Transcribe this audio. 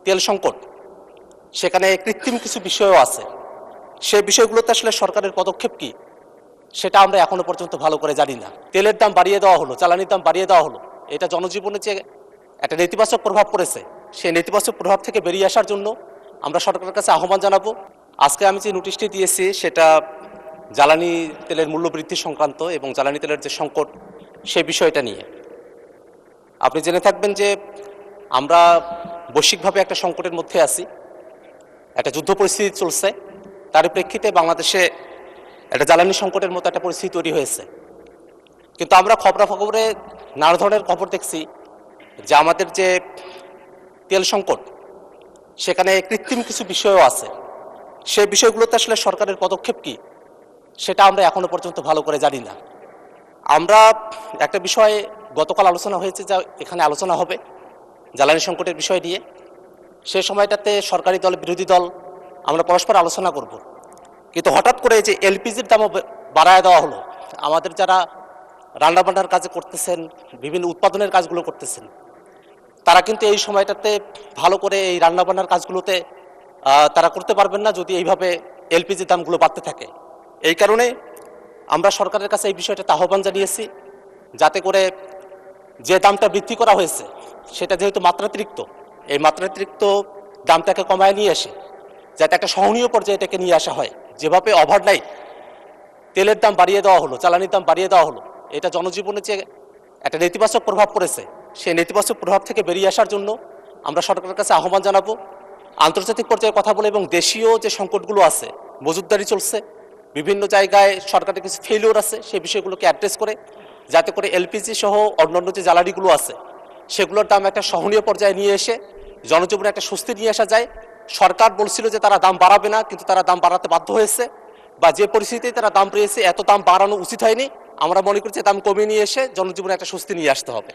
তেল সংকট, সেখানে কৃত্রিম কিছু বিষয়ও আছে। সেই বিষয়গুলোতে আসলে সরকারের পদক্ষেপ কি সেটা আমরা এখনো পর্যন্ত ভালো করে জানি না। তেলের দাম বাড়িয়ে দেওয়া হলো, জ্বালানির দাম বাড়িয়ে দেওয়া হলো, এটা জনজীবনে যে একটা নেতিবাচক প্রভাব পড়েছে, সেই নেতিবাচক প্রভাব থেকে বেরিয়ে আসার জন্য আমরা সরকারের কাছে আহ্বান জানাবো। আজকে আমি যে নোটিশটি দিয়েছি সেটা জ্বালানি তেলের মূল্য বৃদ্ধি সংক্রান্ত এবং জ্বালানি তেলের যে সংকট সেই বিষয়টা নিয়ে। আপনি জেনে থাকবেন যে আমরা বৈশ্বিকভাবে একটা সংকটের মধ্যে আছি, একটা যুদ্ধ পরিস্থিতি চলছে। তার প্রেক্ষিতে বাংলাদেশে একটা জ্বালানি সংকটের মতো একটা পরিস্থিতি তৈরি হয়েছে। কিন্তু আমরা খবরাখবরে নানা ধরনের খবর দেখছি যে আমাদের যে তেল সংকট, সেখানে কৃত্রিম কিছু বিষয়ও আছে। সেই বিষয়গুলোতে আসলে সরকারের পদক্ষেপ কি সেটা আমরা এখনো পর্যন্ত ভালো করে জানি না। আমরা একটা বিষয়ে গতকাল আলোচনা হয়েছে, যা এখানে আলোচনা হবে জ্বালানি সংকটের বিষয় নিয়ে। সেই সময়টাতে সরকারি দল বিরোধী দল আমরা পরস্পর আলোচনা করব, কিন্তু হঠাৎ করে যে এলপিজির দামও বাড়ায় দেওয়া হলো। আমাদের যারা রান্নাবান্নার কাজ করতেছেন, বিভিন্ন উৎপাদনের কাজগুলো করতেছেন, তারা কিন্তু এই সময়টাতে ভালো করে এই রান্নাবান্নার কাজগুলোতে তারা করতে পারবেন না যদি এইভাবে এলপিজির দামগুলো বাড়তে থাকে। এই কারণে আমরা সরকারের কাছে এই বিষয়টাতে আহ্বান জানিয়েছি, যাতে করে যে দামটা বৃদ্ধি করা হয়েছে সেটা যেহেতু মাত্রাতিরিক্ত, এই মাত্রাতিরিক্ত দামটাকে কমায় নিয়ে আসে, যাতে একটা সহনীয় পর্যায়ে এটাকে নিয়ে আসা হয়। যেভাবে ওভারনাইট তেলের দাম বাড়িয়ে দেওয়া হলো, জ্বালানির দাম বাড়িয়ে দেওয়া হলো, এটা জনজীবনে যে একটা নেতিবাচক প্রভাব পড়েছে, সেই নেতিবাচক প্রভাব থেকে বেরিয়ে আসার জন্য আমরা সরকারের কাছে আহ্বান জানাবো। আন্তর্জাতিক পর্যায়ে কথা বলে এবং দেশীয় যে সংকটগুলো আছে, মজুতদারি চলছে, বিভিন্ন জায়গায় সরকারের কিছু ফেলিওর আছে, সেই বিষয়গুলোকে অ্যাড্রেস করে যাতে করে এলপিজি সহ অন্যান্য যে জ্বালানিগুলো আছে সেগুলোর দাম একটা সহনীয় পর্যায়ে নিয়ে এসে জনজীবনে একটা স্বস্তি নিয়ে আসা যায়। সরকার বলছিল যে তারা দাম বাড়াবে না, কিন্তু তারা দাম বাড়াতে বাধ্য হয়েছে, বা যে পরিস্থিতিতে তারা দাম পেয়েছে এত দাম বাড়ানো উচিত হয়নি। আমরা মনে করছি দাম কমিয়ে নিয়ে এসে জনজীবনে একটা স্বস্তি নিয়ে আসতে হবে।